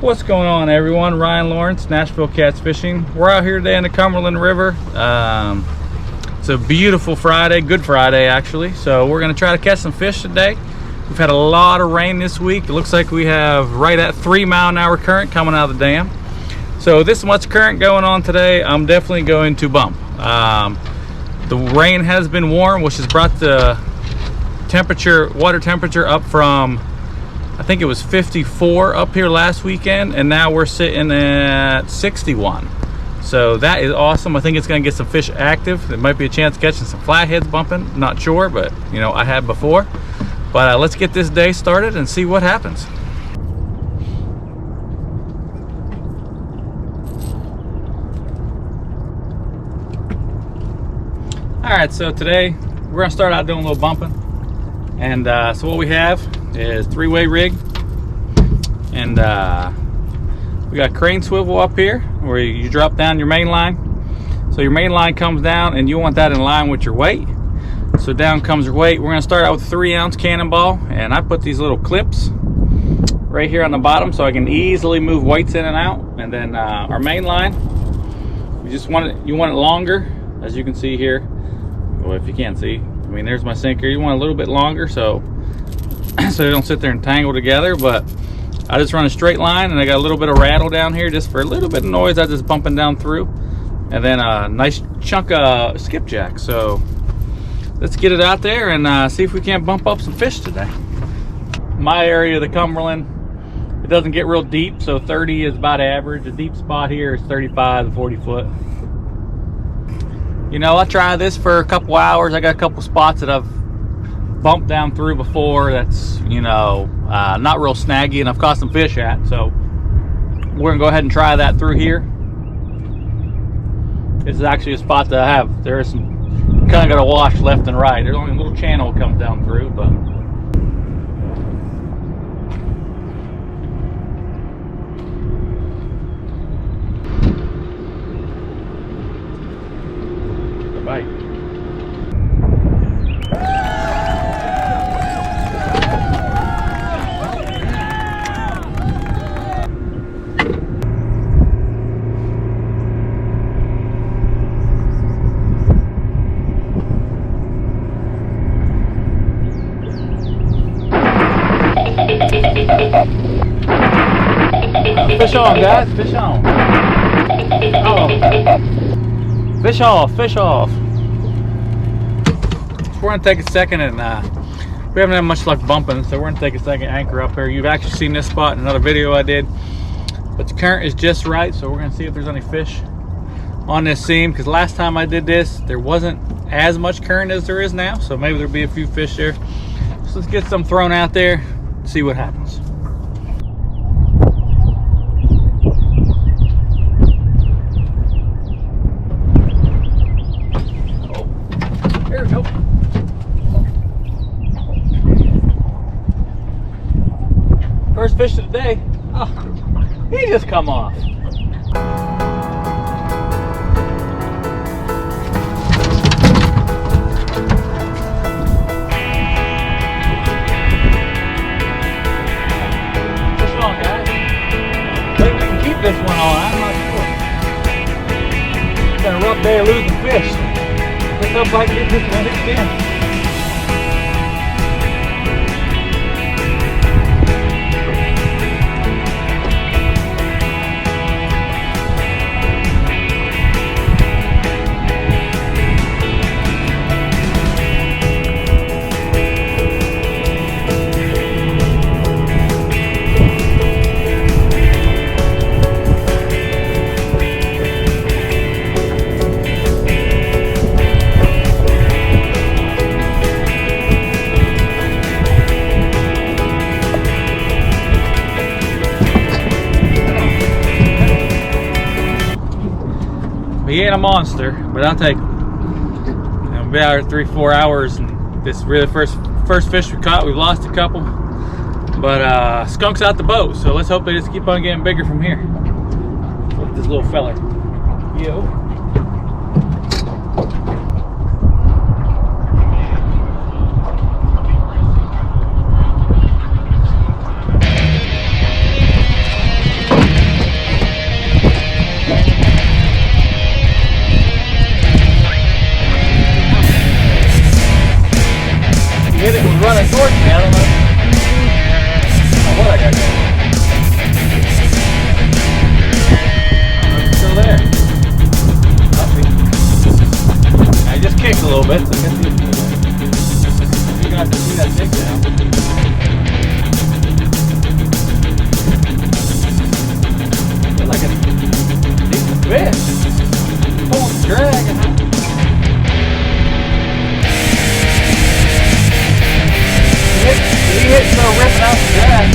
What's going on, everyone? Ryan Lawrence, Nashville Cats Fishing. We're out here today in the Cumberland River. It's a beautiful Friday, Good Friday actually. So we're gonna try to catch some fish today. We've had a lot of rain this week. It looks like we have right at 3-mile-an-hour current coming out of the dam. So this much current going on today, I'm definitely going to bump. The rain has been warm, which has brought the water temperature up from, I think it was 54 up here last weekend, and now we're sitting at 61. So that is awesome. I think it's going to get some fish active. There might be a chance of catching some flatheads bumping. Not sure, but you know, I have before. But let's get this day started and see what happens. All right, so today we're going to start out doing a little bumping. And so what we have is 3-way rig, and we got crane swivel up here where you drop down your main line. So your main line comes down and you want that in line with your weight. So down comes your weight. We're going to start out with a 3-ounce cannonball, and I put these little clips right here on the bottom so I can easily move weights in and out. And then our main line, you want it longer, as you can see here. Well, if you can't see, I mean, there's my sinker. You want a little bit longer so they don't sit there and tangle together. But I just run a straight line, and I got a little bit of rattle down here just for a little bit of noise. I just bumping down through, and then a nice chunk of skipjack. So let's get it out there and see if we can't bump up some fish today. My area of the Cumberland, it doesn't get real deep, so 30 is about average. A deep spot here is 35 to 40 foot. You know, I tried this for a couple hours. I got a couple spots that I've bumped down through before that's, you know, not real snaggy, and I've caught some fish at. So we're gonna go ahead and try that through here. This is actually a spot that I have. There is some, kind of got to wash left and right. There's only a little channel that comes down through, but bite. Fish on, guys, fish on. Oh. Fish off, fish off. So we're gonna take a second, and we haven't had much luck bumping, so we're gonna take a second, anchor up here. You've actually seen this spot in another video I did, but the current is just right, so we're gonna see if there's any fish on this seam, because last time I did this, there wasn't as much current as there is now, so maybe there'll be a few fish there. So let's get some thrown out there, see what happens. There we go. First fish of the day. Oh, he just come off. Fish on, guys. Maybe we can keep this one on. I'm not sure. It's been a rough day of losing fish. Let's hope I can get this one again. He ain't a monster, but I'll take him. We've been out here 3-4 hours, and this is really the first fish we caught. We've lost a couple, but skunk's out the boat, so let's hope they just keep on getting bigger from here. Look at this little fella. Yo. towards me. I don't know what I got going. It's still there. I just kicked a little bit, so I guess you're gonna have to see that tick down. Feel like a decent fish. Pulling the drag and he hit so ripping out the drag.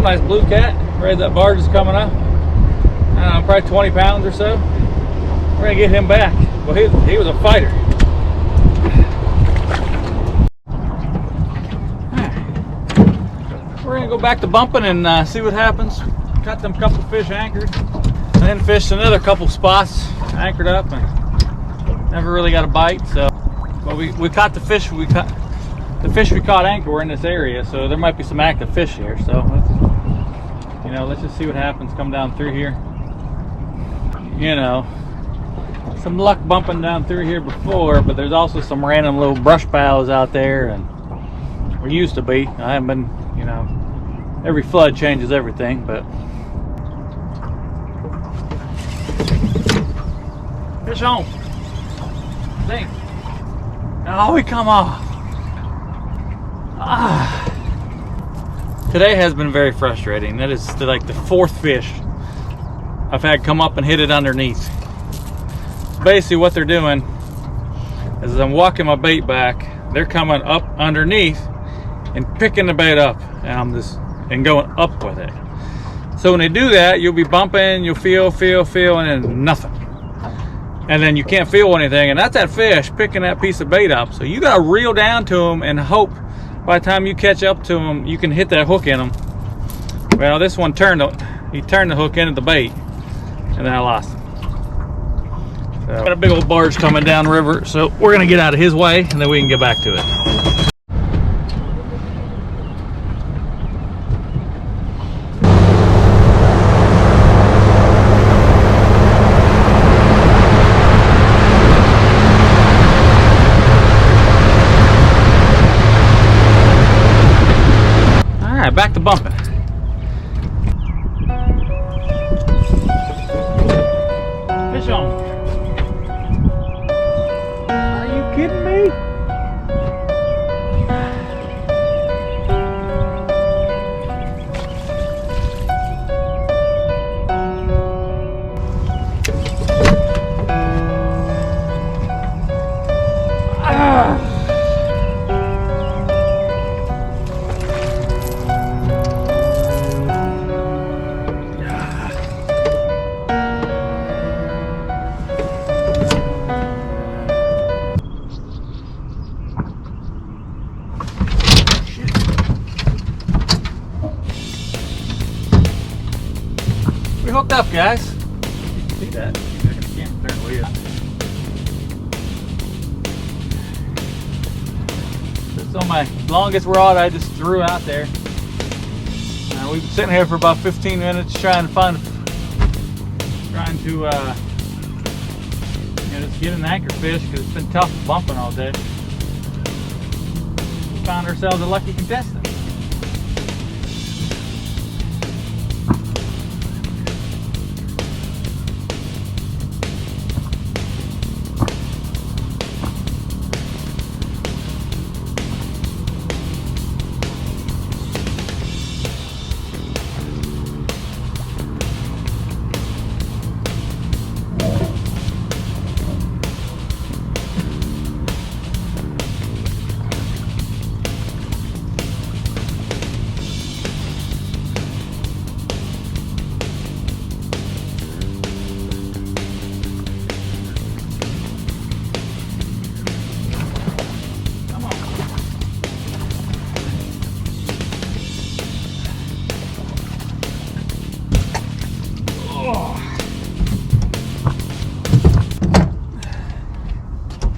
Nice blue cat. Right, that barge is coming up. I don't know, probably 20 pounds or so. We're gonna get him back. Well, he was a fighter. Right. We're gonna go back to bumping and see what happens. Got them couple fish anchored, and then fished another couple spots anchored up, and never really got a bite. So, well, we caught the fish. The fish we caught anchor were in this area, so there might be some active fish here. So, let's just see what happens. Come down through here. Some luck bumping down through here before, but there's also some random little brush piles out there, and we used to be. I haven't been, every flood changes everything, but fish on. Dang. Oh, we come off. Today has been very frustrating. That is like the fourth fish I've had come up and hit it underneath. Basically what they're doing is as I'm walking my bait back, they're coming up underneath and picking the bait up, and and going up with it. So when they do that, you'll be bumping, you'll feel, and then nothing. And then you can't feel anything, and that's that fish picking that piece of bait up. So you gotta reel down to them and hope by the time you catch up to them, you can hit that hook in them. Well, this one turned the hook into the bait, and then I lost him. So, got a big old barge coming down river, so we're gonna get out of his way, and then we can get back to it. Back to bumping. Fish on. Are you kidding me? We hooked up, guys. See that? I can't turn away. This is on my longest rod I just threw out there. We've been sitting here for about 15 minutes trying to just get an anchor fish because it's been tough bumping all day. We found ourselves a lucky contestant.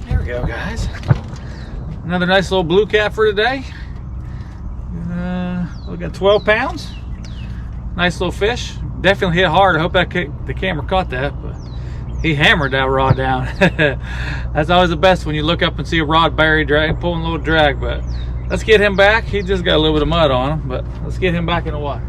There we go, guys. Another nice little blue cat for today. We got 12 pounds. Nice little fish. Definitely hit hard. I hope the camera caught that, but he hammered that rod down. That's always the best when you look up and see a rod buried, pulling a little drag. But let's get him back. He just got a little bit of mud on him, but let's get him back in the water.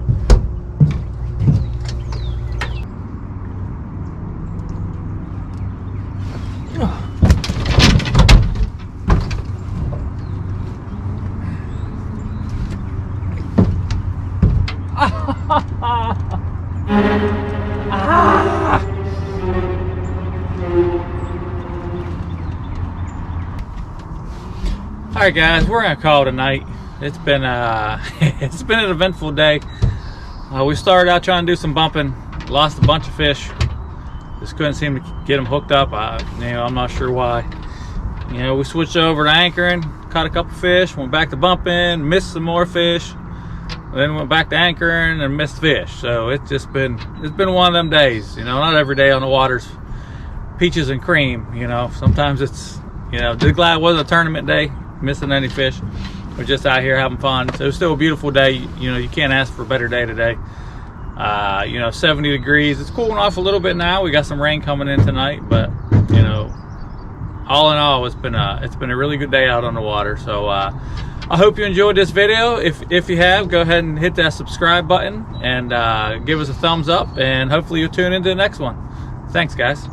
All right, guys, we're gonna call it a night. It's been it's been an eventful day. We started out trying to do some bumping, lost a bunch of fish, just couldn't seem to get them hooked up. I'm not sure why. We switched over to anchoring, caught a couple fish, went back to bumping, missed some more fish, then went back to anchoring and missed fish. So it's been one of them days. Not every day on the water's peaches and cream. Sometimes it's just glad it wasn't a tournament day, missing any fish. We're just out here having fun. So it's still a beautiful day. You can't ask for a better day today. 70 degrees. It's cooling off a little bit now. We got some rain coming in tonight, but all in all, it's been a really good day out on the water. So I hope you enjoyed this video. If you have, go ahead and hit that subscribe button and give us a thumbs up, and hopefully you'll tune into the next one. Thanks, guys.